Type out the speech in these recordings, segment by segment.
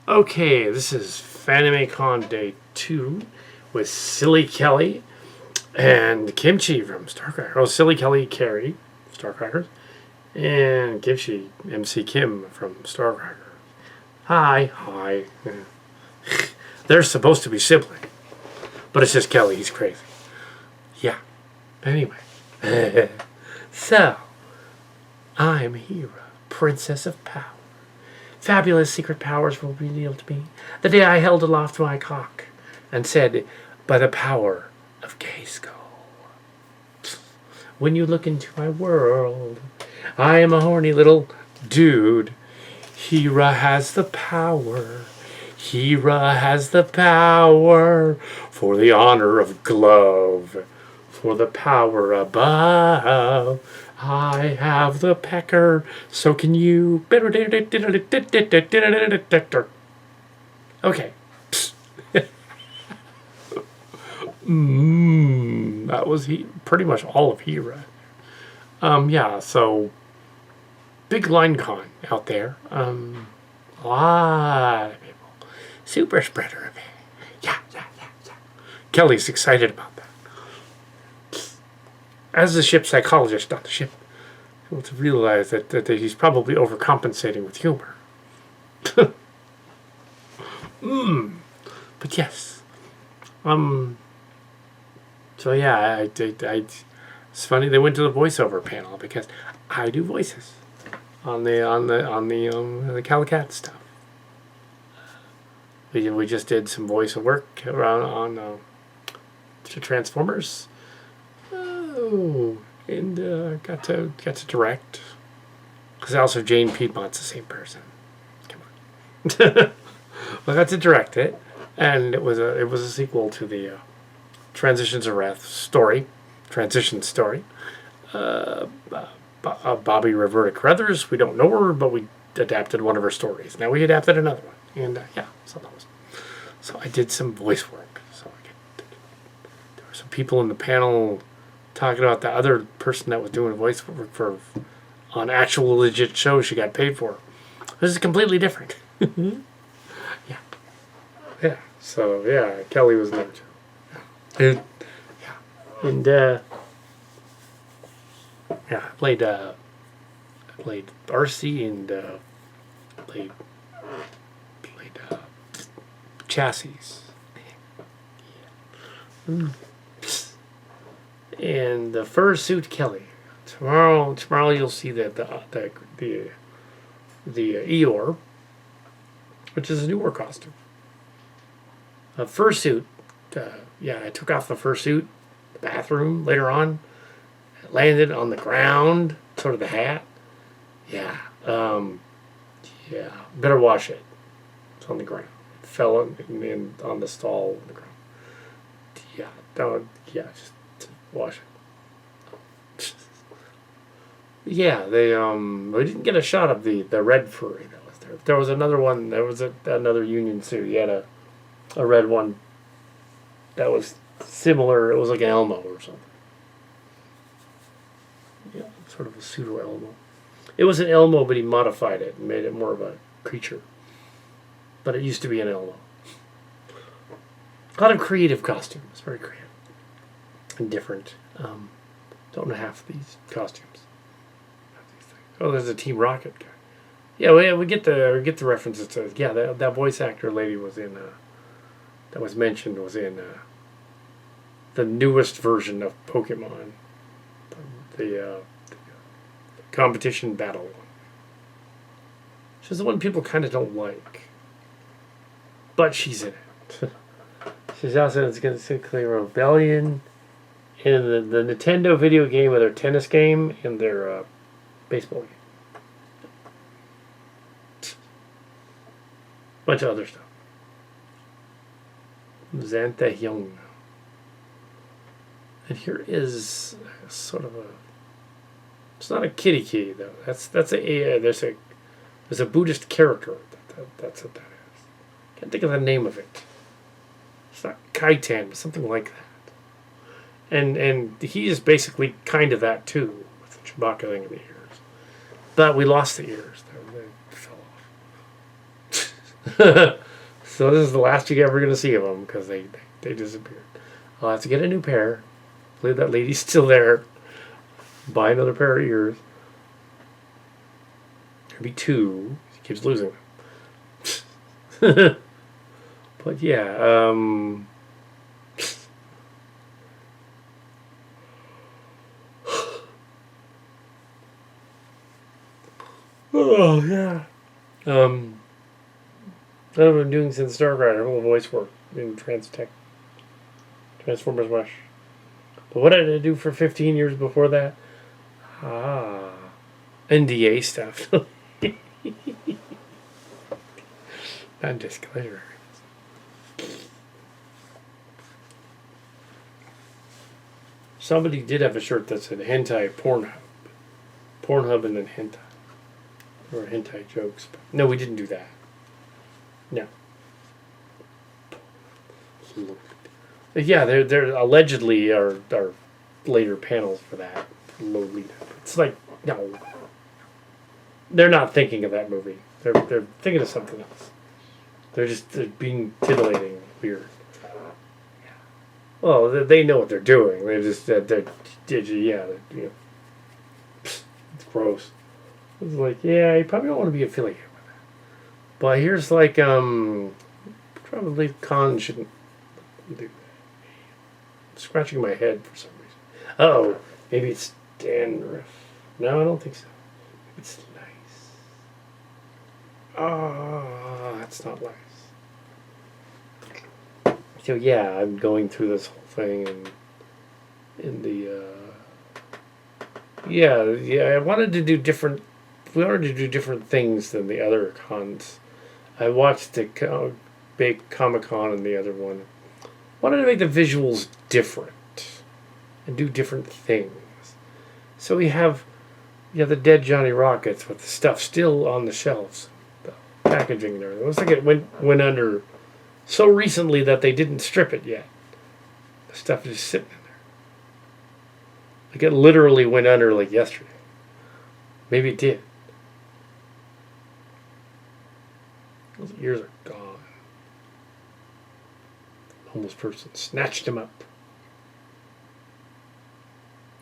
Okay, this is Fanime Con Day 2 with Silly Kelly and Kimchi from Starcracker. Oh, Silly Kelly Carrie, Starcrackers, and Kimchi, MC Kim from Starcracker. Hi. They're supposed to be siblings, but it's just Kelly, he's crazy. Yeah. Anyway. So, I'm Hera, Princess of Power. Fabulous secret powers will be revealed to me the day I held aloft my cock and said, by the power of Grayskull. When you look into my world, I am a horny little dude. Hera has the power. Hera has the power for the honor of glove, for the power above. I have the pecker, so can you. Okay. That was pretty much all of Hera. Yeah, so big line con out there. A lot of people. Super spreader event. Yeah. Kelly's excited about that. As the ship psychologist on the ship, able to realize that he's probably overcompensating with humor. But yes. So yeah, it's funny they went to the voiceover panel because I do voices on the Kal Kat stuff. We just did some voice work around on Transformers. Oh, and got to direct. Because also Jane Piedmont's the same person. Come on. I got to direct it, and it was a sequel to the Transitions of Wrath story, transition story. Bobby Roberta Carruthers, we don't know her, but we adapted one of her stories. Now we adapted another one, and so I did some voice work. So there were some people in the panel talking about the other person that was doing voice work for on actual legit shows she got paid for. This is completely different. Yeah. So yeah, Kelly was there too. Yeah. And I played RC and played chassis. And the fursuit Kelly. Tomorrow you'll see the Eeyore, which is a newer costume. A fursuit. I took off the fursuit, the bathroom later on. It landed on the ground, sort of the hat. Yeah. Better wash it. It's on the ground. It fell on the stall on the ground. Just wash it. Yeah, they didn't get a shot of the red furry that was there. There was another one. There was another Union suit. He had a red one that was similar. It was like an Elmo or something. Yeah, sort of a pseudo Elmo. It was an Elmo, but he modified it and made it more of a creature. But it used to be an Elmo. A lot of creative costumes. Very creative. And different. Don't know half these costumes. Oh, there's a Team Rocket guy. Yeah, we get the references to. Yeah, that voice actor lady was in. That was mentioned was in the newest version of Pokemon, the competition battle one. She's the one people kind of don't like, but she's in it. She's also going to clear Rebellion in the Nintendo video game of their tennis game and their baseball game. Bunch of other stuff. Xantha Young. And here is sort of a. It's not a kitty though. That's there's a Buddhist character. That's what that is. Can't think of the name of it. It's not Kaitan, but something like that. And he is basically kind of that too, with the Chewbacca thing in the ears. But we lost the ears. They fell off. So this is the last you're ever going to see of them because they disappeared. I'll have to get a new pair. Believe that lady's still there. Buy another pair of ears. Maybe two. She keeps losing them. But yeah, oh yeah. That I've been doing since Starcraft, all the voice work in Transformers Rush. But what did I do for 15 years before that? NDA stuff. Non-disclosure. Somebody did have a shirt that said hentai Pornhub. Pornhub and then hentai. Or hentai jokes. But no, we didn't do that. No. Yeah, there allegedly are later panels for that. Lolita. It's like, no. They're not thinking of that movie. They're thinking of something else. They're being titillating weird. Well, they know what they're doing. They're just it's gross. It's like, yeah, you probably don't want to be affiliated with that. But here's like, probably Con shouldn't do that. I'm scratching my head for some reason. Oh, maybe it's dandruff. No, I don't think so. It's nice. Oh, that's not nice. So yeah, I'm going through this whole thing and in the I wanted to do different. We wanted to do different things than the other cons. I watched the big Comic-Con and the other one. Wanted to make the visuals different and do different things. So we have the dead Johnny Rockets with the stuff still on the shelves, the packaging and everything. It looks like it went under so recently that they didn't strip it yet. The stuff is just sitting in there. Like it literally went under like yesterday. Maybe it did. Those ears are gone. The homeless person snatched him up.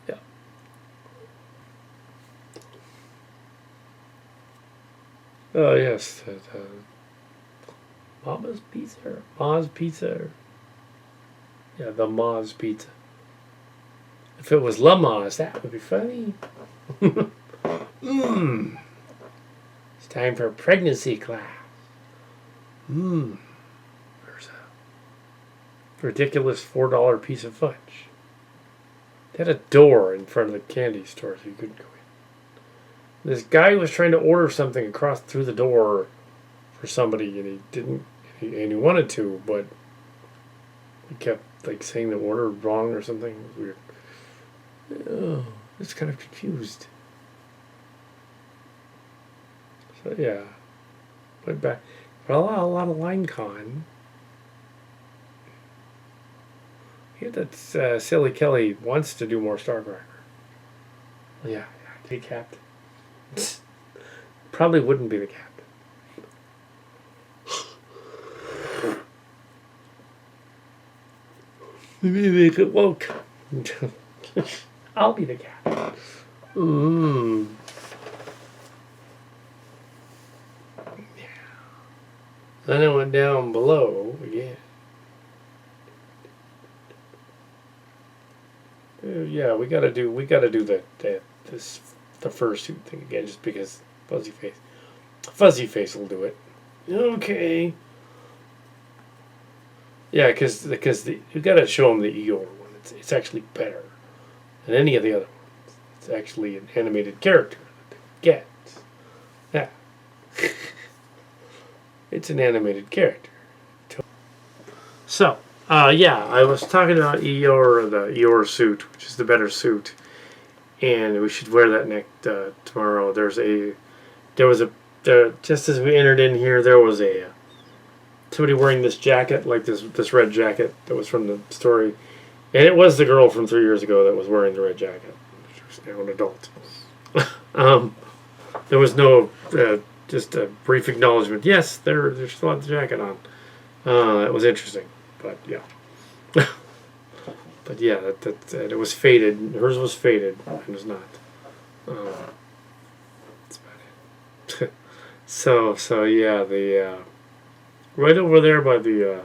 Yeah. Oh yes, Mama's Pizza. Ma's Pizza. Yeah, the Ma's Pizza. If it was La Ma's, that would be funny. It's time for a pregnancy class. There's a ridiculous $4 piece of fudge. They had a door in front of the candy store so you couldn't go in. This guy was trying to order something across through the door for somebody and he didn't, and he wanted to, but he kept like saying the order wrong or something. It was weird. Oh, I was kind of confused. So yeah, went back. But a lot of line con. Yeah, that Silly Kelly wants to do more Starcracker. Yeah, be captain. Probably wouldn't be the captain. Maybe make it woke. I'll be the captain. Yeah. Then I went down below again. Yeah, we gotta do the fursuit thing again, just because Fuzzy Face will do it. Okay. Yeah, because you gotta show him the Eeyore one. It's actually better than any of the other ones. It's actually an animated character that they get. Yeah. It's an animated character. So, yeah, I was talking about Eeyore, the Eeyore suit, which is the better suit, and we should wear that tomorrow. There was a just as we entered in here, there was somebody wearing this jacket, like this red jacket that was from the story, and it was the girl from 3 years ago that was wearing the red jacket. She was now an adult. There was no just a brief acknowledgement. Yes, they're still have the jacket on. It was interesting, but yeah. But yeah, it was faded. Hers was faded. Mine was not. That's about it. So yeah, the right over there by the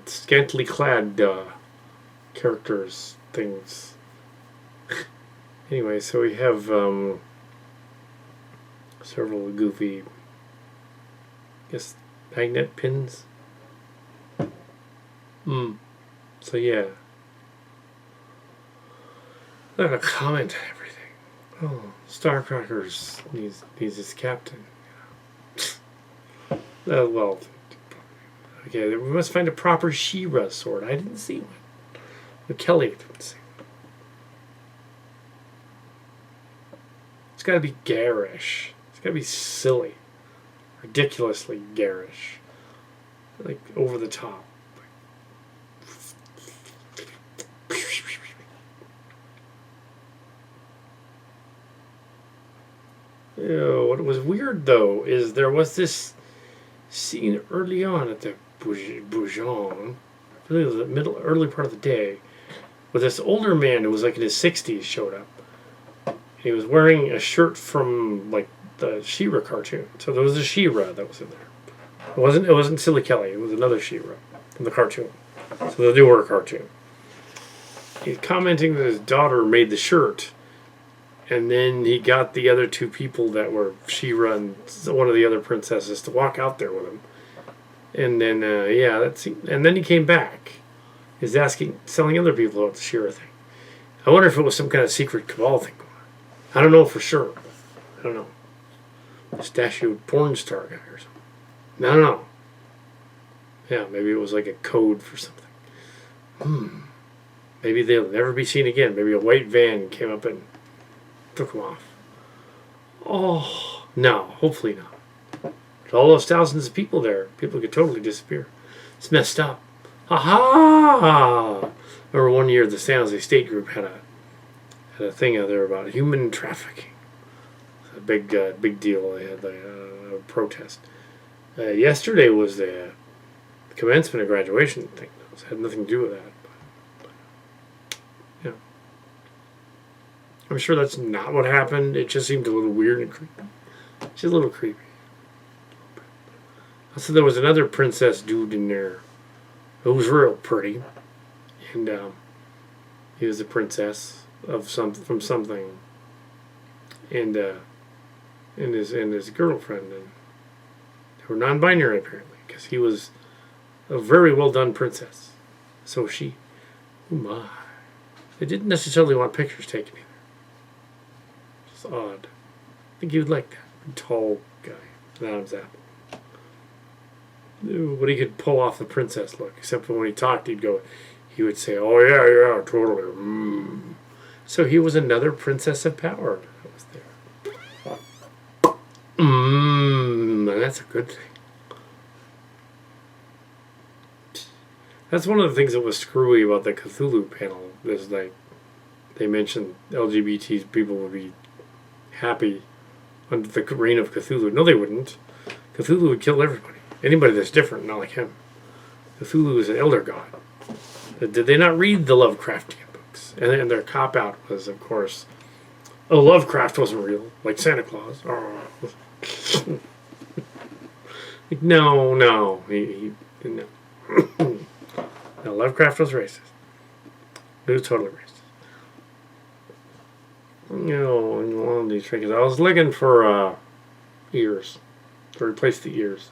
scantily clad characters things. Anyway, so we have several goofy, I guess, magnet pins. So yeah, I'm gonna comment on everything. Oh, Starcrackers needs his captain. Well, okay, we must find a proper She-Ra sword. I didn't see one. But Kelly didn't see one. It's got to be garish. It's got to be silly, ridiculously garish, like over the top. What was weird though is there was this scene early on at the Boujon, I believe it was the early part of the day, where this older man who was like in his 60s showed up. He was wearing a shirt from like the She-Ra cartoon. So there was a She-Ra that was in there. It wasn't Silly Kelly. It was another She-Ra from the cartoon. So the newer cartoon. He's commenting that his daughter made the shirt. And then he got the other two people that were She-Ra and one of the other princesses to walk out there with him. And then, and then he came back. He's selling other people about the She-Ra thing. I wonder if it was some kind of secret cabal thing going on. I don't know for sure. I don't know. Mustachioed porn star guy or something. I don't know. Yeah, maybe it was like a code for something. Maybe they'll never be seen again. Maybe a white van came up and took them off. Oh, no, hopefully not. All those thousands of people there, people could totally disappear. It's messed up. Ha! Remember one year the San Jose State Group had a thing out there about human trafficking. A big deal. They had a protest. Yesterday was the commencement of graduation thing. It had nothing to do with that. Yeah. I'm sure that's not what happened. It just seemed a little weird and creepy. Just a little creepy. So there was another princess dude in there who was real pretty, and he was a princess of from something, and his girlfriend, and they were non-binary apparently because he was a very well done princess. So she, oh my, they didn't necessarily want pictures taken either. It's odd. I think he would like that tall guy, Adam's apple. But he could pull off the princess look, except for when he talked, he would say, "Oh yeah, totally." So he was another princess of power that was there. And that's a good thing. That's one of the things that was screwy about the Cthulhu panel. Is like they mentioned LGBT people would be happy under the reign of Cthulhu. No, they wouldn't. Cthulhu would kill everybody. Anybody that's different, not like him. Cthulhu is an elder god. Did they not read the Lovecraftian books? And their cop-out was, of course, Lovecraft wasn't real, like Santa Claus. No. He no. No, Lovecraft was racist. He was totally racist. One of these trinkets. I was looking for ears to replace the ears.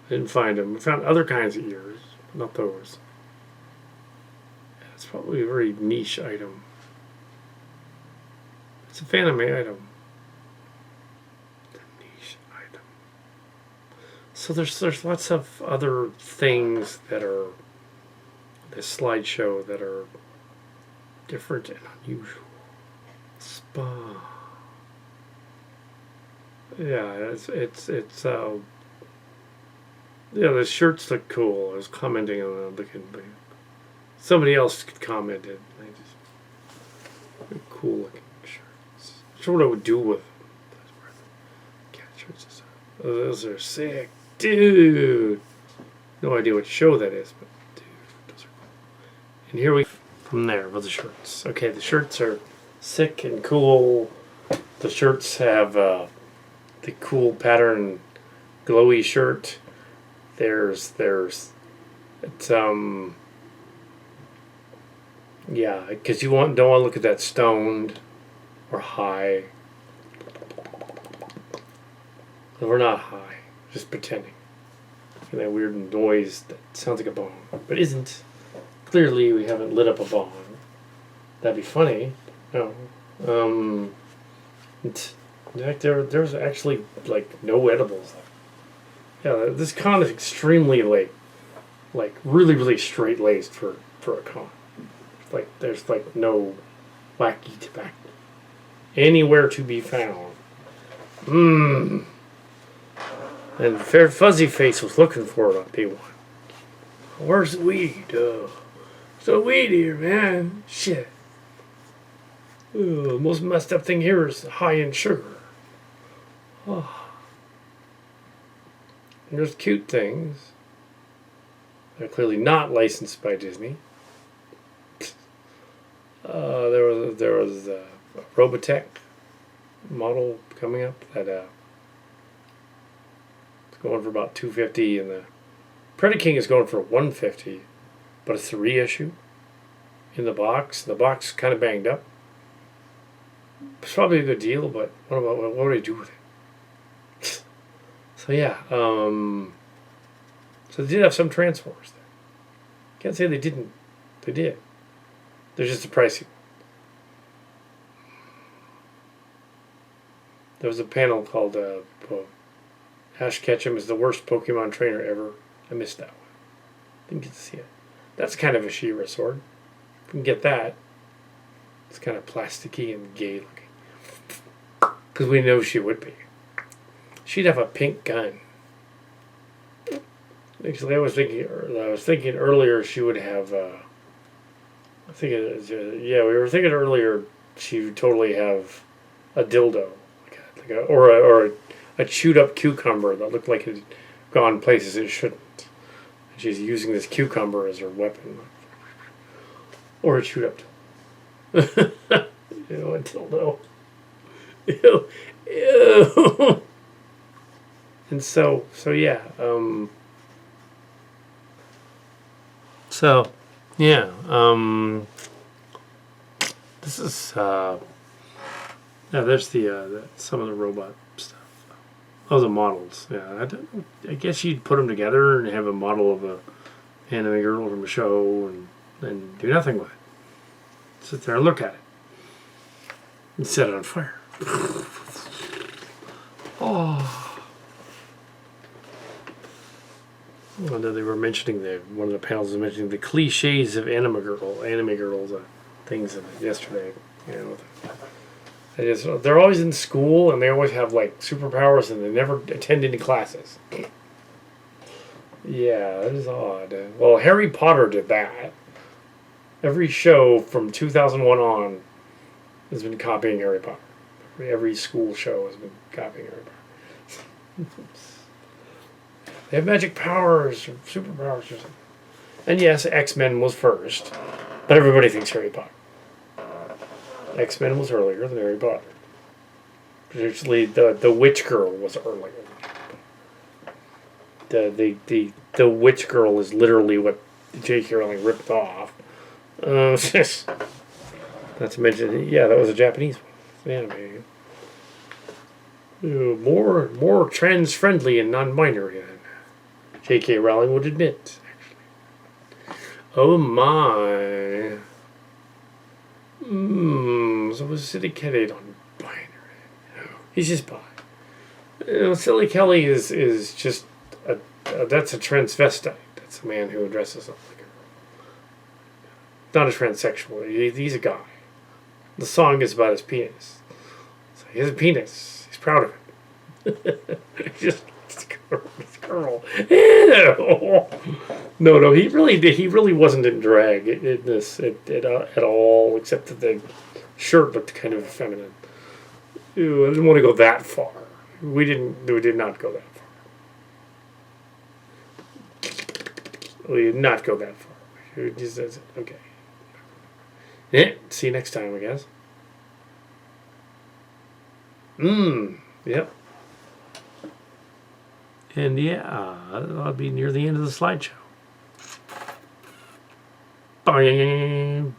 Didn't find them. We found other kinds of ears, but not those. It's probably a very niche item. It's a Fanime item. It's a niche item. So there's lots of other things that are this slideshow that are different and unusual. Spa. Yeah, it's yeah, the shirts look cool. I was commenting on them, looking. Somebody else commented. Cool looking shirts. That's what I would do with them. shirts. Oh, those are sick. Dude. No idea what show that is, but dude, those are cool. And here we from there with the shirts. Okay, the shirts are sick and cool. The shirts have the cool pattern glowy shirt. There's it's yeah, because you don't want to look at that stoned or high. We're not high, just pretending. And that weird noise that sounds like a bong, but isn't. Clearly, we haven't lit up a bong. That'd be funny. No. In fact, there's actually like no edibles. Yeah, this con is extremely like really straight laced for a con. Like there's like no wacky tobacco anywhere to be found. And Fair Fuzzy Face was looking for it on P1. Where's the weed? There's no weed here, man. Shit. The most messed up thing here is high in sugar. Oh. And there's cute things. They're clearly not licensed by Disney. There was a Robotech model coming up that it's going for about $250, and the Predaking is going for $150, but it's a reissue in the box. The box kind of banged up. It's probably a good deal, but what do I do with it? So yeah, so they did have some Transformers there. Can't say they didn't. They did. They're just a pricey. There was a panel called Ash Ketchum is the worst Pokemon trainer ever. I missed that one. Didn't get to see it. That's kind of a She-Ra sword. If we can get that. It's kind of plasticky and gay looking. Because we know she would be. She'd have a pink gun. Actually, I was thinking earlier she would have. We were thinking earlier she would totally have a dildo, or a chewed up cucumber that looked like it had gone places it shouldn't. And she's using this cucumber as her weapon, or a chewed up. A dildo. Ew. And so yeah. This is there's the some of the robot stuff. Oh, the models. Yeah, I guess you'd put them together and have a model of a anime girl from a show and do nothing with it. Sit there and look at it and set it on fire. Oh. Well, they were mentioning one of the panels was mentioning the cliches of anime girls, things yesterday. They're always in school and they always have like superpowers and they never attend any classes. Yeah, that is odd. Well, Harry Potter did that. Every show from 2001 on has been copying Harry Potter. Every school show has been copying Harry Potter. They have magic powers or superpowers or something. And yes, X-Men was first, but everybody thinks Harry Potter. X-Men was earlier than Harry Potter. Particularly the Witch Girl was earlier. The Witch Girl is literally what J.K. Rowling ripped off. Not to mention, yeah, that was a Japanese one. Anime. More trans-friendly and non-binary than J.K. Rowling would admit, actually. Oh my. So was Silly Kelly non-binary? No, he's just bi. Silly Kelly is just that's a transvestite. That's a man who dresses up like a girl. Not a transsexual. He's a guy. The song is about his penis. So he has a penis. He's proud of it. Just this girl. Ew. No. He really wasn't in drag at all, except that the shirt looked kind of feminine. Ew, I didn't want to go that far. We did not go that far. We did not go that far. We just, okay. Yeah, see you next time, I guess. Yep. And yeah, I'll be near the end of the slideshow. Bang.